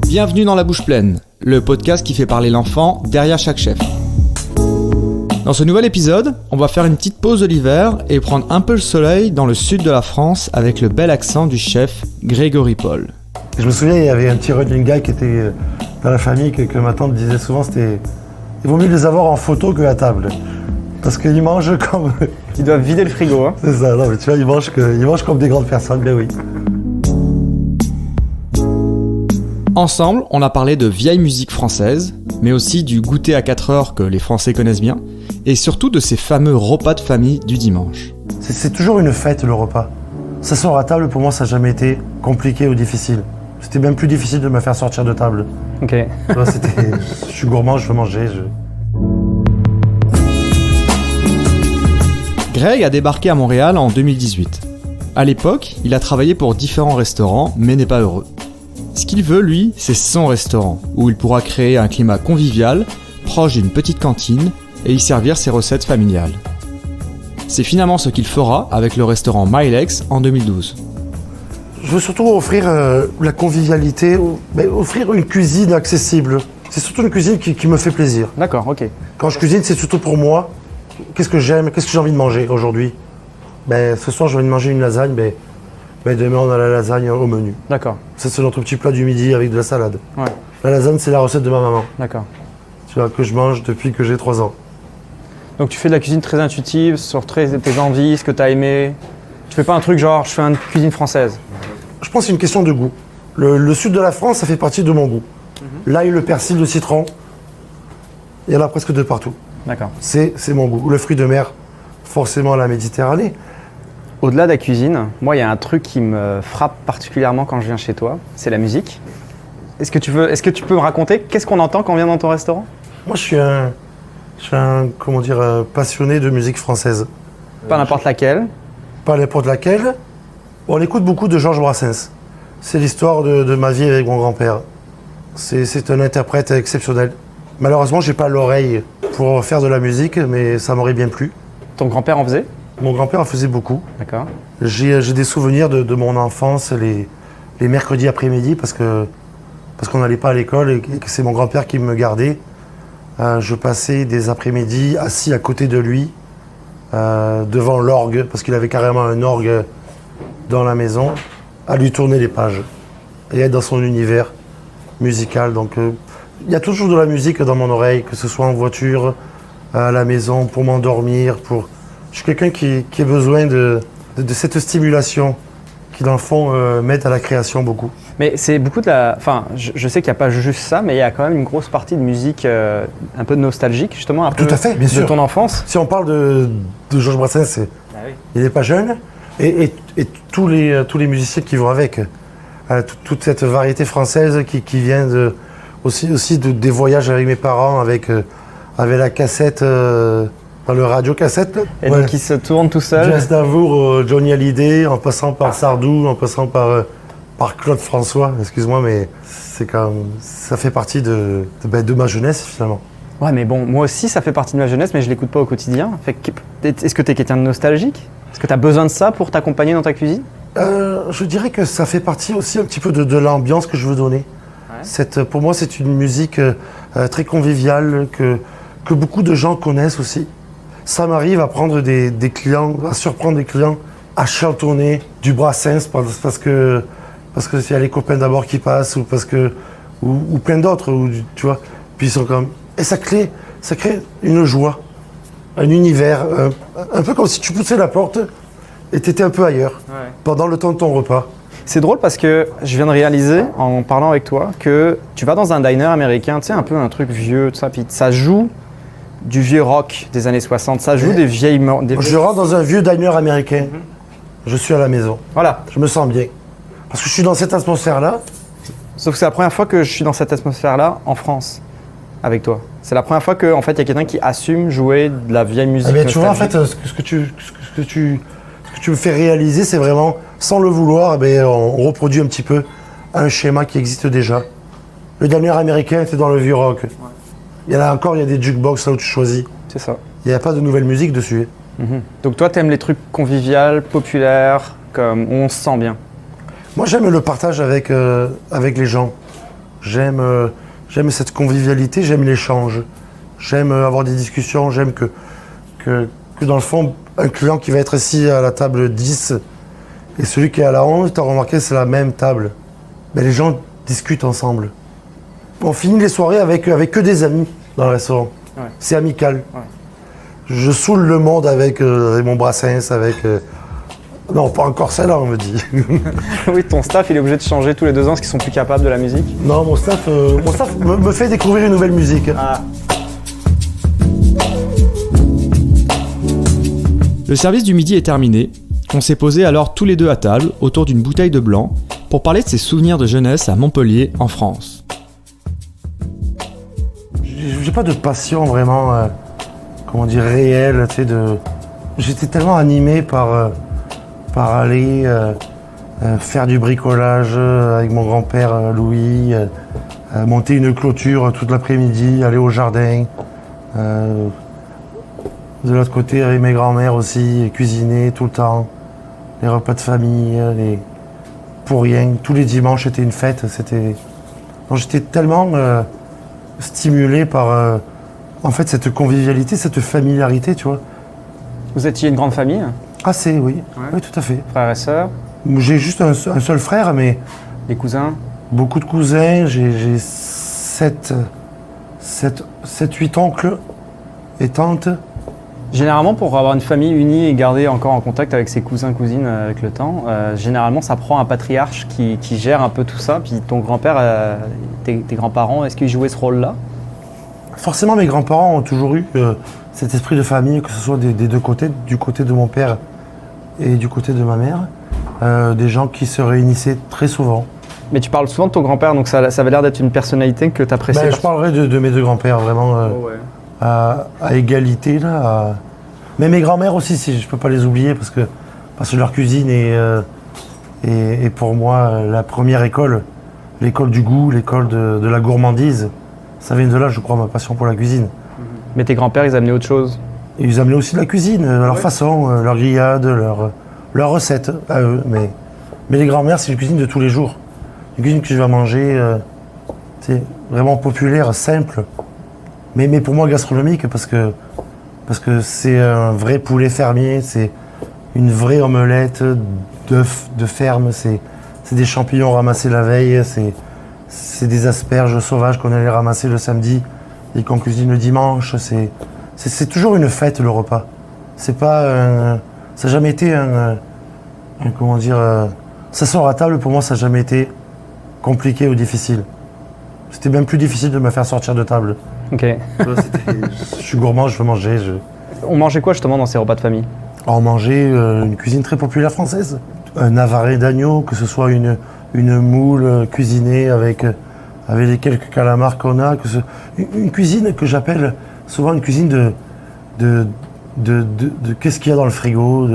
Bienvenue dans La Bouche Pleine, le podcast qui fait parler l'enfant derrière chaque chef. Dans ce nouvel épisode, on va faire une petite pause de l'hiver et prendre un peu le soleil dans le sud de la France avec le bel accent du chef Grégory Paul. Je me souviens, il y avait un petit running guy qui était dans la famille que ma tante disait souvent, c'était « il vaut mieux les avoir en photo que à table ». Parce qu'ils mangent comme... Ils doivent vider le frigo, hein. C'est ça, non mais tu vois, ils mangent comme des grandes personnes, ben oui. Ensemble, on a parlé de vieille musique française, mais aussi du goûter à 4 heures que les Français connaissent bien, et surtout de ces fameux repas de famille du dimanche. C'est toujours une fête, le repas. S'asseoir à table, pour moi, ça n'a jamais été compliqué ou difficile. C'était même plus difficile de me faire sortir de table. Ok. Tu vois, je suis gourmand, je veux manger. Greg a débarqué à Montréal en 2018. À l'époque, il a travaillé pour différents restaurants, mais n'est pas heureux. Ce qu'il veut, lui, c'est son restaurant, où il pourra créer un climat convivial, proche d'une petite cantine, et y servir ses recettes familiales. C'est finalement ce qu'il fera avec le restaurant Milex en 2012. Je veux surtout offrir la convivialité, offrir une cuisine accessible. C'est surtout une cuisine qui me fait plaisir. D'accord, ok. Quand je cuisine, c'est surtout pour moi. Qu'est-ce que j'aime, qu'est-ce que j'ai envie de manger aujourd'hui? Ce soir, j'ai envie de manger une lasagne, demain, on a la lasagne au menu. D'accord. Ça, c'est notre petit plat du midi avec de la salade. Ouais. La lasagne, c'est la recette de ma maman. D'accord. Tu vois, que je mange depuis que j'ai 3 ans. Donc tu fais de la cuisine très intuitive, sur tes envies, ce que tu as aimé. Tu fais pas un truc genre, je fais une cuisine française. Je pense que c'est une question de goût. Le sud de la France, ça fait partie de mon goût. L'ail, le persil, le citron, il y en a presque de partout. D'accord. C'est mon goût. Le fruit de mer, forcément la Méditerranée. Au-delà de la cuisine, moi, il y a un truc qui me frappe particulièrement quand je viens chez toi, c'est la musique. Est-ce que tu peux me raconter qu'est-ce qu'on entend quand on vient dans ton restaurant? Moi, je suis un passionné de musique française. Pas n'importe laquelle. Pas n'importe laquelle. On écoute beaucoup de Georges Brassens. C'est l'histoire de ma vie avec mon grand-père. C'est un interprète exceptionnel. Malheureusement, j'ai pas l'oreille pour faire de la musique, mais ça m'aurait bien plu. Ton grand-père en faisait? Mon grand-père en faisait beaucoup. D'accord. J'ai des souvenirs de mon enfance, les mercredis après-midi, parce qu'on n'allait pas à l'école et que c'est mon grand-père qui me gardait. Je passais des après-midi assis à côté de lui, devant l'orgue, parce qu'il avait carrément un orgue dans la maison, à lui tourner les pages et être dans son univers musical. Donc il y a toujours de la musique dans mon oreille, que ce soit en voiture, à la maison, pour m'endormir. Je suis quelqu'un qui a besoin de cette stimulation qui, dans le fond, m'aide à la création beaucoup. Mais c'est beaucoup de la... Enfin, je sais qu'il n'y a pas juste ça, mais il y a quand même une grosse partie de musique un peu nostalgique, justement, un peu tout à fait, bien sûr. De ton enfance. Si on parle de Georges Brassens, il n'est pas jeune, et tous les musiciens qui vont avec. Toute cette variété française qui vient aussi des voyages avec mes parents, avec la cassette, dans le radio-cassette. Et donc il se tourne tout seul. Jazz d'Avour, Johnny Hallyday, en passant par Sardou, en passant par Claude François, excuse-moi, mais ça fait partie de ma jeunesse finalement. Ouais, mais bon, moi aussi ça fait partie de ma jeunesse, mais je l'écoute pas au quotidien. Est-ce que tu es quelqu'un de nostalgique? Est-ce que tu as besoin de ça pour t'accompagner dans ta cuisine? Je dirais que ça fait partie aussi un petit peu de l'ambiance que je veux donner. Ouais. Pour moi, c'est une musique très conviviale que beaucoup de gens connaissent aussi. Ça m'arrive à prendre des clients, à surprendre des clients, à chantonner du Brassens parce que il y a les copains d'abord qui passent ou plein d'autres, tu vois. Puis ils sont comme... Et ça crée une joie, un univers, un peu comme si tu poussais la porte et tu étais un peu ailleurs pendant le temps de ton repas. C'est drôle parce que je viens de réaliser, en parlant avec toi, que tu vas dans un diner américain, tu sais, un peu un truc vieux, tout ça, puis ça joue du vieux rock des années 60, ça joue des vieilles... Je rentre dans un vieux diner américain, je suis à la maison. Voilà. Je me sens bien. Parce que je suis dans cette atmosphère-là. Sauf que c'est la première fois que je suis dans cette atmosphère-là en France, avec toi. C'est la première fois qu'en fait, il y a quelqu'un qui assume jouer de la vieille musique. Mais tu vois, en fait, ce que tu me fais réaliser, c'est vraiment, sans le vouloir, on reproduit un petit peu un schéma qui existe déjà. Le diner américain, c'est dans le vieux rock. Ouais. Il y a des jukebox là où tu choisis. C'est ça. Il n'y a pas de nouvelle musique dessus. Donc toi, t'aimes les trucs conviviaux, populaires, comme où on se sent bien? Moi, j'aime le partage avec les gens. J'aime cette convivialité, j'aime l'échange. J'aime avoir des discussions, j'aime que dans le fond, un client qui va être assis à la table 10 et celui qui est à la 11, tu as remarqué, c'est la même table. Mais les gens discutent ensemble. On finit les soirées avec que des amis dans le restaurant. Ouais. C'est amical. Ouais. Je saoule le monde avec mon Brassens, avec... Non, pas encore celle-là, on me dit. Oui, ton staff, il est obligé de changer tous les 2 ans parce qu'ils sont plus capables de la musique. Non, mon staff me fait découvrir une nouvelle musique. Ah. Le service du midi est terminé. On s'est posé alors tous les deux à table, autour d'une bouteille de blanc, pour parler de ses souvenirs de jeunesse à Montpellier, en France. J'ai pas de passion vraiment, réelle, tu sais, J'étais tellement animé par aller faire du bricolage avec mon grand-père Louis, monter une clôture toute l'après-midi, aller au jardin. De l'autre côté, avec mes grands-mères aussi, cuisiner tout le temps. Les repas de famille, pour rien. Tous les dimanches, c'était une fête. Donc, j'étais tellement stimulé par en fait, cette convivialité, cette familiarité, tu vois. Vous étiez une grande famille, Assez, oui. Ouais. Oui, tout à fait. frères et sœurs, J'ai juste un seul frère, mais les cousins. beaucoup de cousins. J'ai 8 oncles et tantes. Généralement, pour avoir une famille unie et garder encore en contact avec ses cousins, cousines avec le temps, généralement, ça prend un patriarche qui gère un peu tout ça. Puis ton grand-père, tes grands-parents, est-ce qu'ils jouaient ce rôle-là? Forcément, mes grands-parents ont toujours eu cet esprit de famille, que ce soit des deux côtés, du côté de mon père et du côté de ma mère. Des gens qui se réunissaient très souvent. Mais tu parles souvent de ton grand-père, donc ça avait l'air d'être une personnalité que tu apprécies. Je parlerai de mes deux grands-pères, vraiment à égalité. Là, Mais mes grands-mères aussi, si je ne peux pas les oublier, parce que leur cuisine est pour moi la première école. L'école du goût, l'école de la gourmandise. Ça vient de là, je crois, ma passion pour la cuisine. Mais tes grands-pères, ils amenaient autre chose? Et ils amenaient aussi de la cuisine, leur façon, leur grillade, leurs recettes à eux. Mais les grands-mères, c'est une cuisine de tous les jours. Une cuisine que je vais manger, c'est vraiment populaire, simple. Mais pour moi, gastronomique, parce que c'est un vrai poulet fermier, c'est une vraie omelette d'œufs de ferme, c'est des champignons ramassés la veille, c'est des asperges sauvages qu'on allait ramasser le samedi et qu'on cuisine le dimanche. C'est toujours une fête, le repas. C'est pas ça n'a jamais été s'asseoir à table, pour moi, ça n'a jamais été compliqué ou difficile. C'était même plus difficile de me faire sortir de table. Ok. Je suis gourmand, je veux manger. On mangeait quoi justement dans ces repas de famille? On mangeait une cuisine très populaire française. Un navarrais d'agneau, que ce soit une moule cuisinée avec les quelques calamars qu'on a. Une cuisine que j'appelle souvent une cuisine de qu'est-ce qu'il y a dans le frigo.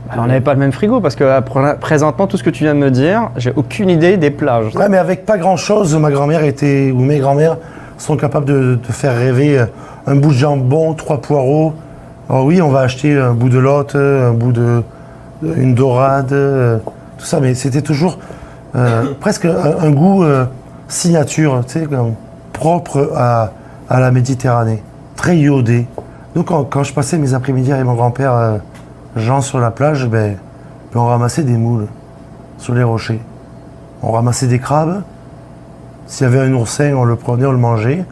Alors, on n'avait pas le même frigo parce que présentement, tout ce que tu viens de me dire, j'ai aucune idée des plats. Ouais, mais avec pas grand-chose, mes grands-mères sont capables de faire rêver un bout de jambon, 3 poireaux. Alors oui, on va acheter un bout de lotte, une dorade, tout ça, mais c'était toujours presque un goût signature, tu sais, propre à la Méditerranée, très iodé. Donc quand je passais mes après-midi avec mon grand-père Jean sur la plage, on ramassait des moules sur les rochers. On ramassait des crabes. S'il y avait un oursin, on le prenait, on le mangeait.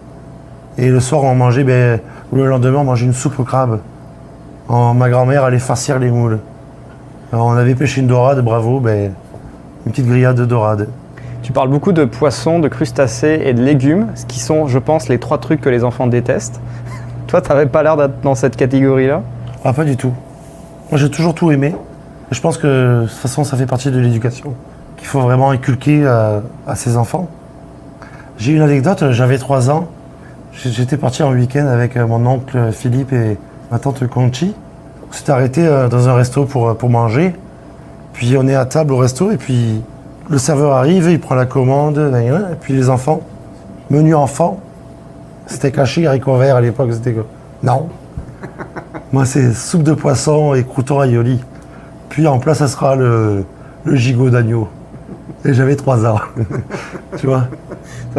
Et le soir, on mangeait, ou le lendemain, on mangeait une soupe aux crabes. Ma grand-mère allait farcir les moules. Alors, on avait pêché une dorade, bravo, une petite grillade de dorade. Tu parles beaucoup de poissons, de crustacés et de légumes, ce qui sont, je pense, les 3 trucs que les enfants détestent. Toi, tu n'avais pas l'air d'être dans cette catégorie-là? Ah, pas du tout. Moi, j'ai toujours tout aimé. Et je pense que, de toute façon, ça fait partie de l'éducation qu'il faut vraiment inculquer à ses enfants. J'ai une anecdote, j'avais 3 ans. J'étais parti en week-end avec mon oncle Philippe et ma tante Conchi. On s'est arrêté dans un resto pour manger. Puis on est à table au resto et puis le serveur arrive, il prend la commande. Et puis les enfants, menu enfant, c'était caché haricots verts à l'époque. C'était quoi? Non. Moi, c'est soupe de poisson et croûtons aioli. Puis en place, ça sera le gigot d'agneau. Et j'avais 3 ans. Tu vois?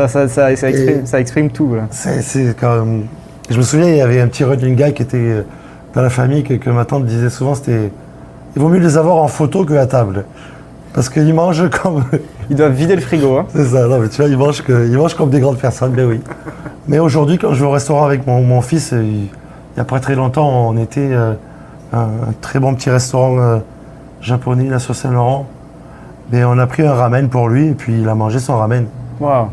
Ça exprime tout. Là. C'est comme... Je me souviens, il y avait un petit running guy qui était dans la famille que ma tante disait souvent, c'était... Il vaut mieux les avoir en photo que à table. Parce qu'ils mangent comme... Ils doivent vider le frigo. Hein. C'est ça, non mais tu vois, ils mangent comme des grandes personnes, ben oui. Mais aujourd'hui, quand je vais au restaurant avec mon fils, il n'y a pas très longtemps, on était un très bon petit restaurant japonais là sur Saint-Laurent. Mais on a pris un ramen pour lui et puis il a mangé son ramen. Waouh.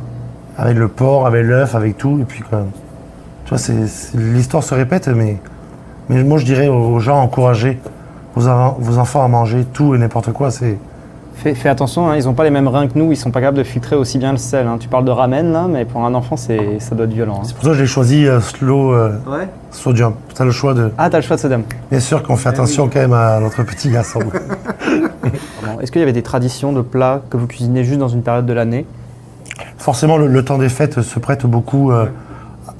Avec le porc, avec l'œuf, avec tout. Et puis quand tu vois, l'histoire se répète, mais moi je dirais aux gens, encouragez vos enfants à manger tout et n'importe quoi. Fais attention, hein, ils n'ont pas les mêmes reins que nous, ils sont pas capables de filtrer aussi bien le sel. Hein. Tu parles de ramen là, mais pour un enfant, ça doit être violent. Hein. C'est pour ça que j'ai choisi slow sodium. Tu as le choix de... Ah, tu as le choix de sodium. Bien sûr qu'on fait attention quand même à notre petit garçon. Est-ce qu'il y avait des traditions de plats que vous cuisinez juste dans une période de l'année? Forcément, le temps des fêtes se prête beaucoup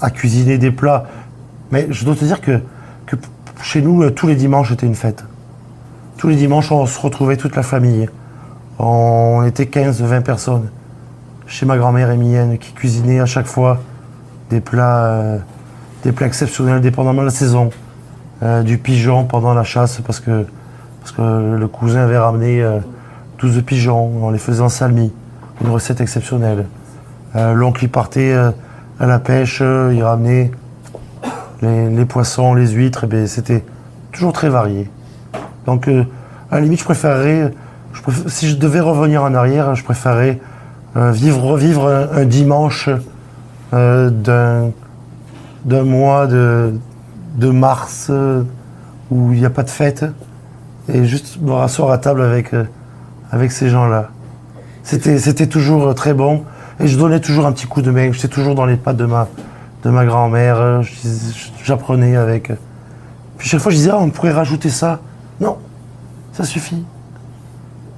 à cuisiner des plats. Mais je dois te dire que chez nous, tous les dimanches, c'était une fête. Tous les dimanches, on se retrouvait toute la famille. On était 15-20 personnes chez ma grand-mère émilienne qui cuisinait à chaque fois des plats exceptionnels dépendamment de la saison. Du pigeon pendant la chasse parce que le cousin avait ramené 12 pigeons, on les faisait en salmi, une recette exceptionnelle. L'oncle il partait à la pêche, il ramenait les poissons, les huîtres, et c'était toujours très varié. Donc à la limite je préférerais, si je devais revenir en arrière, je préférerais revivre un dimanche d'un mois de mars où il n'y a pas de fête et juste me rasseoir à table avec ces gens-là. C'était toujours très bon et je donnais toujours un petit coup de main. J'étais toujours dans les pattes de ma grand-mère, j'apprenais avec. Puis chaque fois je disais on pourrait rajouter ça. Non, ça suffit.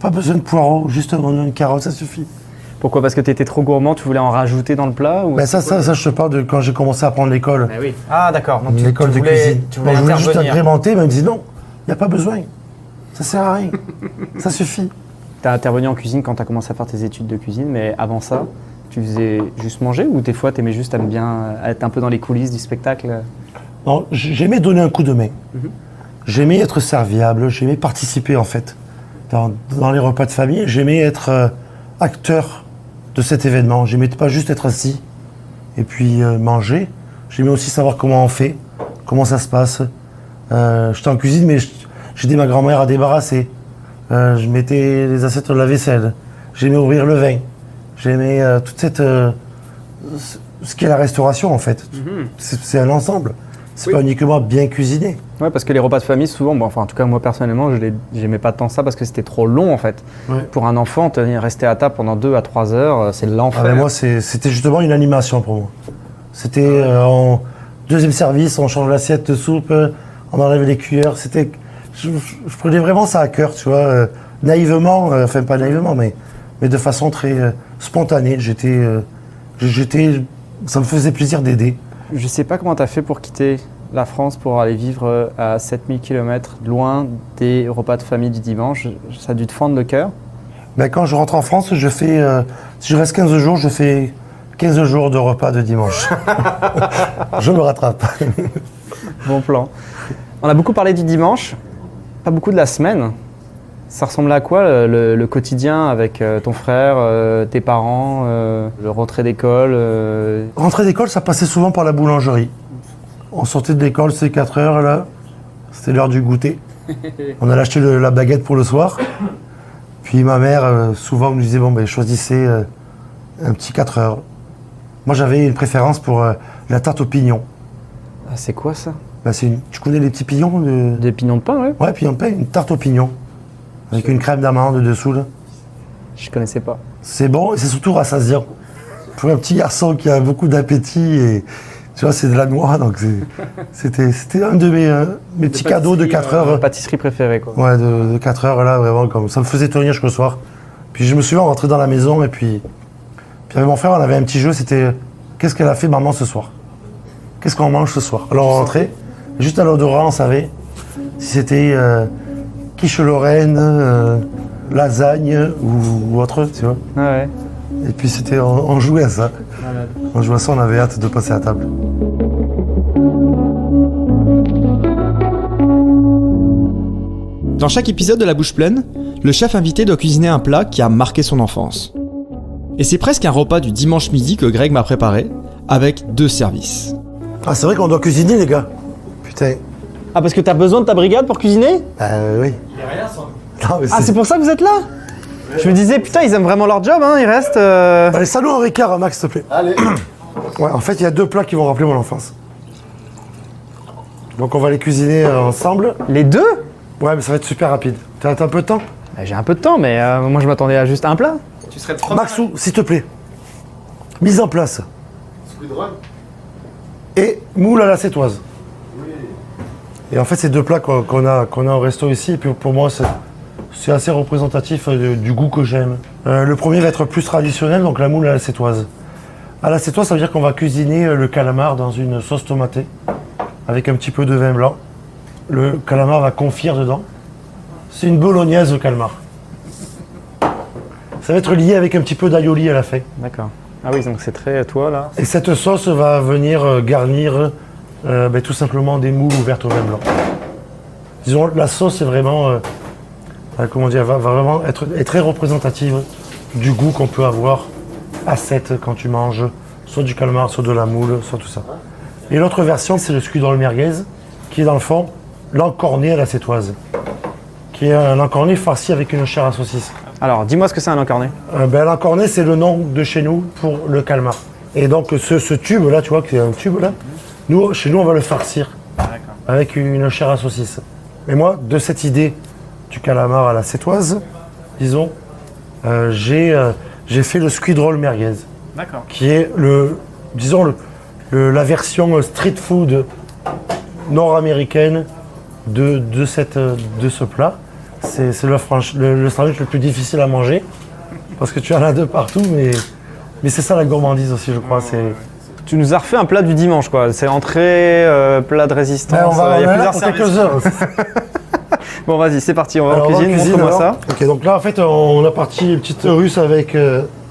Pas besoin de poireaux, juste un oignon, une carotte, ça suffit. Pourquoi? Parce que tu étais trop gourmand, tu voulais en rajouter dans le plat ou... Ça, je te parle de quand j'ai commencé à prendre l'école. Oui. Ah d'accord, donc l'école de cuisine. Tu voulais je voulais juste intervenir. agrémenter, mais elle me dit non, il n'y a pas besoin. Ça sert à rien. Ça suffit. Tu as intervenu en cuisine quand tu as commencé à faire tes études de cuisine, mais avant ça, tu faisais juste manger ou des fois tu aimais juste bien être un peu dans les coulisses du spectacle? Non, j'aimais donner un coup de main. J'aimais être serviable, j'aimais participer en fait. Dans les repas de famille, j'aimais être acteur de cet événement. J'aimais pas juste être assis et puis manger. J'aimais aussi savoir comment on fait, comment ça se passe. J'étais en cuisine, mais j'aidais ma grand-mère à débarrasser. Je mettais les assiettes de la vaisselle. J'aimais ouvrir le vin. J'aimais toute cette... ce qu'est la restauration en fait. C'est un ensemble. C'est pas uniquement bien cuisiner. Ouais, parce que les repas de famille, souvent, en tout cas moi personnellement, j'aimais pas tant ça parce que c'était trop long en fait. Ouais. Pour un enfant, rester à table pendant 2 à 3 heures, c'est l'enfer. Moi, c'était justement une animation pour moi. C'était en deuxième service, on change l'assiette de soupe, on enlève les cuillères. Je prenais vraiment ça à cœur, tu vois, naïvement, enfin pas naïvement, mais de façon très spontanée. Ça me faisait plaisir d'aider. Je sais pas comment tu as fait pour quitter la France pour aller vivre à 7000 km loin des repas de famille du dimanche. Ça a dû te fendre le cœur. Quand je rentre en France, si je reste 15 jours, je fais 15 jours de repas de dimanche. Je me rattrape. Bon plan. On a beaucoup parlé du dimanche, pas beaucoup de la semaine. Ça ressemblait à quoi le quotidien avec ton frère, tes parents, le rentrée d'école Rentrée d'école, ça passait souvent par la boulangerie. On sortait de l'école, c'est 4 heures, là. C'était l'heure du goûter. On allait acheter la baguette pour le soir. Puis ma mère, souvent, me disait, choisissez un petit 4 heures. Moi, j'avais une préférence pour la tarte aux pignons. Ah, c'est quoi ça? Tu connais les petits pignons Des pignons de pain, ouais. Ouais, pignons de pain, une tarte aux pignons. Avec une crème d'amande dessous, là. Je connaissais pas. C'est bon et c'est surtout rassasiant. Pour un petit garçon qui a beaucoup d'appétit et tu vois, c'est de la noix, donc c'était un de mes petits cadeaux de 4 heures. Pâtisserie préférée, quoi. Ouais, de 4 heures, là, vraiment, comme ça me faisait tenir jusqu'au soir. Puis je me souviens rentrer dans la maison et puis avec mon frère, on avait un petit jeu, c'était qu'est-ce qu'elle a fait maman ce soir? Qu'est-ce qu'on mange ce soir? Alors on rentrait, juste à l'odorat, on savait si c'était quiche Lorraine, lasagne ou autre, tu vois. Ouais. Et puis on jouait à ça. On jouait à ça, on avait hâte de passer à table. Dans chaque épisode de La Bouche Pleine, le chef invité doit cuisiner un plat qui a marqué son enfance. Et c'est presque un repas du dimanche midi que Greg m'a préparé, avec 2 services. Ah, c'est vrai qu'on doit cuisiner, les gars. Putain. Ah, parce que t'as besoin de ta brigade pour cuisiner? Oui. Il n'y a rien sans nous. Non, mais Ah, c'est pour ça que vous êtes là? Je me disais, putain, ils aiment vraiment leur job, hein, ils restent... Allez, salut en Ricard, Max, s'il te plaît. Allez. Ouais, en fait, il y a 2 plats qui vont rappeler mon enfance. Donc on va les cuisiner ensemble. Les 2? Ouais, mais ça va être super rapide. T'as un peu de temps? Bah, j'ai un peu de temps, mais moi je m'attendais à juste un plat. Tu serais trop Maxou, s'il te plaît. Mise en place. Et moule à la sétoise. Et en fait, c'est 2 plats qu'on a au resto ici. Et puis pour moi, c'est assez représentatif du goût que j'aime. Le premier va être plus traditionnel, donc la moule à la sétoise. À la sétoise, ça veut dire qu'on va cuisiner le calamar dans une sauce tomatée avec un petit peu de vin blanc. Le calamar va confire dedans. C'est une bolognaise au calamar. Ça va être lié avec un petit peu d'aioli à la fin. D'accord. Ah oui, donc c'est très toi là. Et cette sauce va venir garnir tout simplement des moules ouvertes au vin blanc. Disons, la sauce est vraiment, comment dire, va vraiment est très représentative du goût qu'on peut avoir à 7 quand tu manges soit du calamar, soit de la moule, soit tout ça. Et l'autre version, c'est le squidrol merguez, qui est dans le fond l'encorné à la sétoise, qui est un encorné farci avec une chair à saucisse. Alors, dis-moi ce que c'est un encorné. L'encorné, c'est le nom de chez nous pour le calmar. Et donc ce tube là, tu vois, qui est un tube là, chez nous, on va le farcir avec une chair à saucisse. Et moi, de cette idée du calamar à la sétoise, disons, j'ai fait le squidrol merguez. D'accord. Qui est la version street food nord-américaine de ce plat. C'est le sandwich le plus difficile à manger parce que tu en as de partout, mais c'est ça la gourmandise aussi, je crois. Tu nous as refait un plat du dimanche, quoi. C'est entrée, plat de résistance. On va il y a plusieurs pour services. quelques heures. Bon, vas-y, c'est parti, on va Alors, en cuisine, montre-moi alors. ça. Ok, donc là en fait on a parti une petite russe avec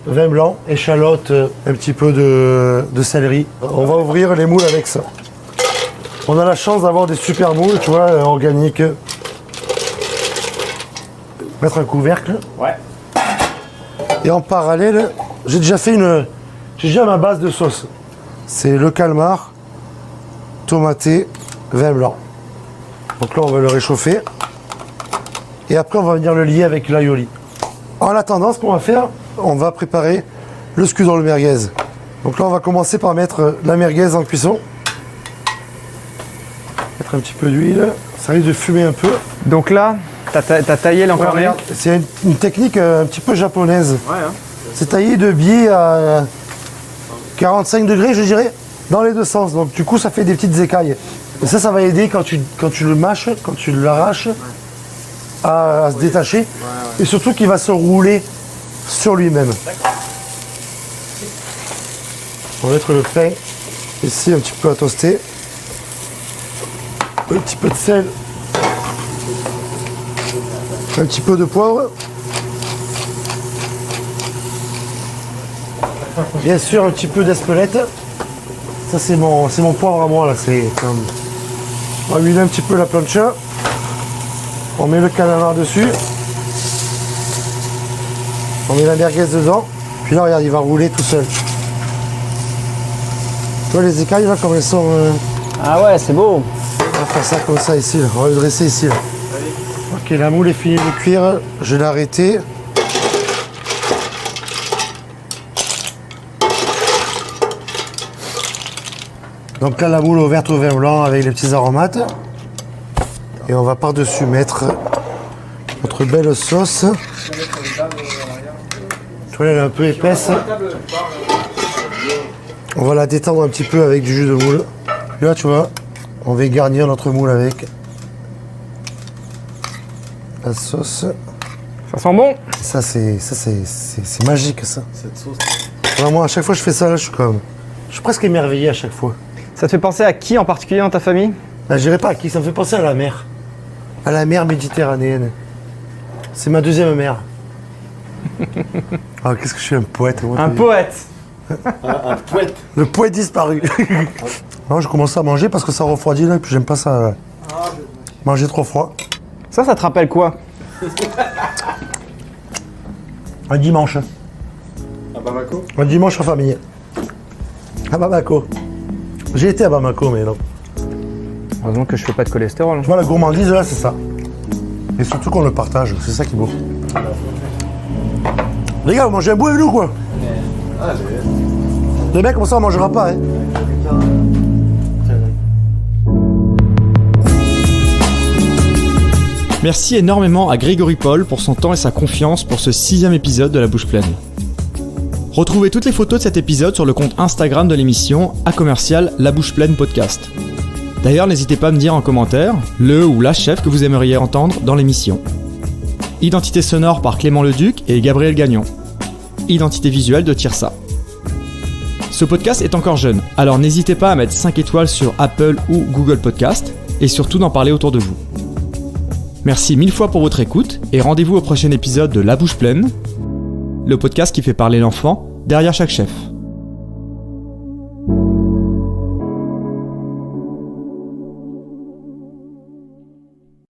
vin blanc, échalote, un petit peu de céleri. On va ouvrir les moules avec ça. On a la chance d'avoir des super moules, tu vois, organiques. Mettre un couvercle. Ouais. Et en parallèle, j'ai déjà ma base de sauce. C'est le calmar, tomaté, vin blanc. Donc là on va le réchauffer. Et après on va venir le lier avec l'aioli. En attendant, ce qu'on va faire, on va préparer le squidrol merguez. Donc là on va commencer par mettre la merguez en cuisson. Mettre un petit peu d'huile, ça risque de fumer un peu. Donc là, t'as taillé l'encorné. C'est une technique un petit peu japonaise. Ouais, hein. C'est taillé de biais à 45 degrés, je dirais, dans les 2 sens. Donc du coup, ça fait des petites écailles. Et ça va aider quand tu le mâches, quand tu l'arraches, à se détacher. Et surtout qu'il va se rouler sur lui-même. On va mettre le pain ici un petit peu à toaster. Un petit peu de sel. Un petit peu de poivre. Bien sûr, un petit peu d'espelette. Ça, c'est mon poivre à moi, là. On va huiler un petit peu la plancha. On met le calamar dessus. On met la merguez dedans. Puis là, regarde, il va rouler tout seul. Tu vois les écailles, là, comme elles sont... Ah ouais, c'est beau. On va faire ça comme ça, ici. Là. On va le dresser ici, là. Ok, la moule est finie de cuire. Je l'ai arrêtée. Donc là, la moule ouverte au vin blanc avec les petits aromates. Et on va par-dessus mettre notre belle sauce. Tu vois, elle est un peu épaisse. On va la détendre un petit peu avec du jus de moule. Puis là, tu vois, on va garnir notre moule avec la sauce. Ça sent bon. Ça, c'est magique, ça. Cette sauce. Vraiment, à chaque fois que je fais ça, là, je suis presque émerveillé à chaque fois. Ça te fait penser à qui en particulier dans ta famille? Je dirais pas à qui, ça me fait penser à la mer. À la mer méditerranéenne. C'est ma deuxième mère. Ah, qu'est-ce que je suis un poète. Un poète. Un poète. Le poète disparu. Non, je commence à manger parce que ça refroidit là, et puis j'aime pas ça. Manger trop froid. Ça te rappelle quoi? Un dimanche. À Bamako. Un dimanche en famille. À Bamako. J'ai été à Bamako, mais non. Heureusement que je fais pas de cholestérol. Tu vois, la gourmandise là, c'est ça. Et surtout qu'on le partage, c'est ça qui est beau. Les gars, vous mangez un bout avec nous, quoi. Les mecs, comme ça, on mangera pas, hein. Merci énormément à Grégory Paul pour son temps et sa confiance pour ce 6e épisode de La Bouche Pleine. Retrouvez toutes les photos de cet épisode sur le compte Instagram de l'émission @La Bouche Pleine Podcast. D'ailleurs, n'hésitez pas à me dire en commentaire le ou la chef que vous aimeriez entendre dans l'émission. Identité sonore par Clément Leduc et Gabriel Gagnon. Identité visuelle de Tirsa. Ce podcast est encore jeune, alors n'hésitez pas à mettre 5 étoiles sur Apple ou Google Podcast et surtout d'en parler autour de vous. Merci 1000 fois pour votre écoute et rendez-vous au prochain épisode de La Bouche Pleine, le podcast qui fait parler l'enfant derrière chaque chef.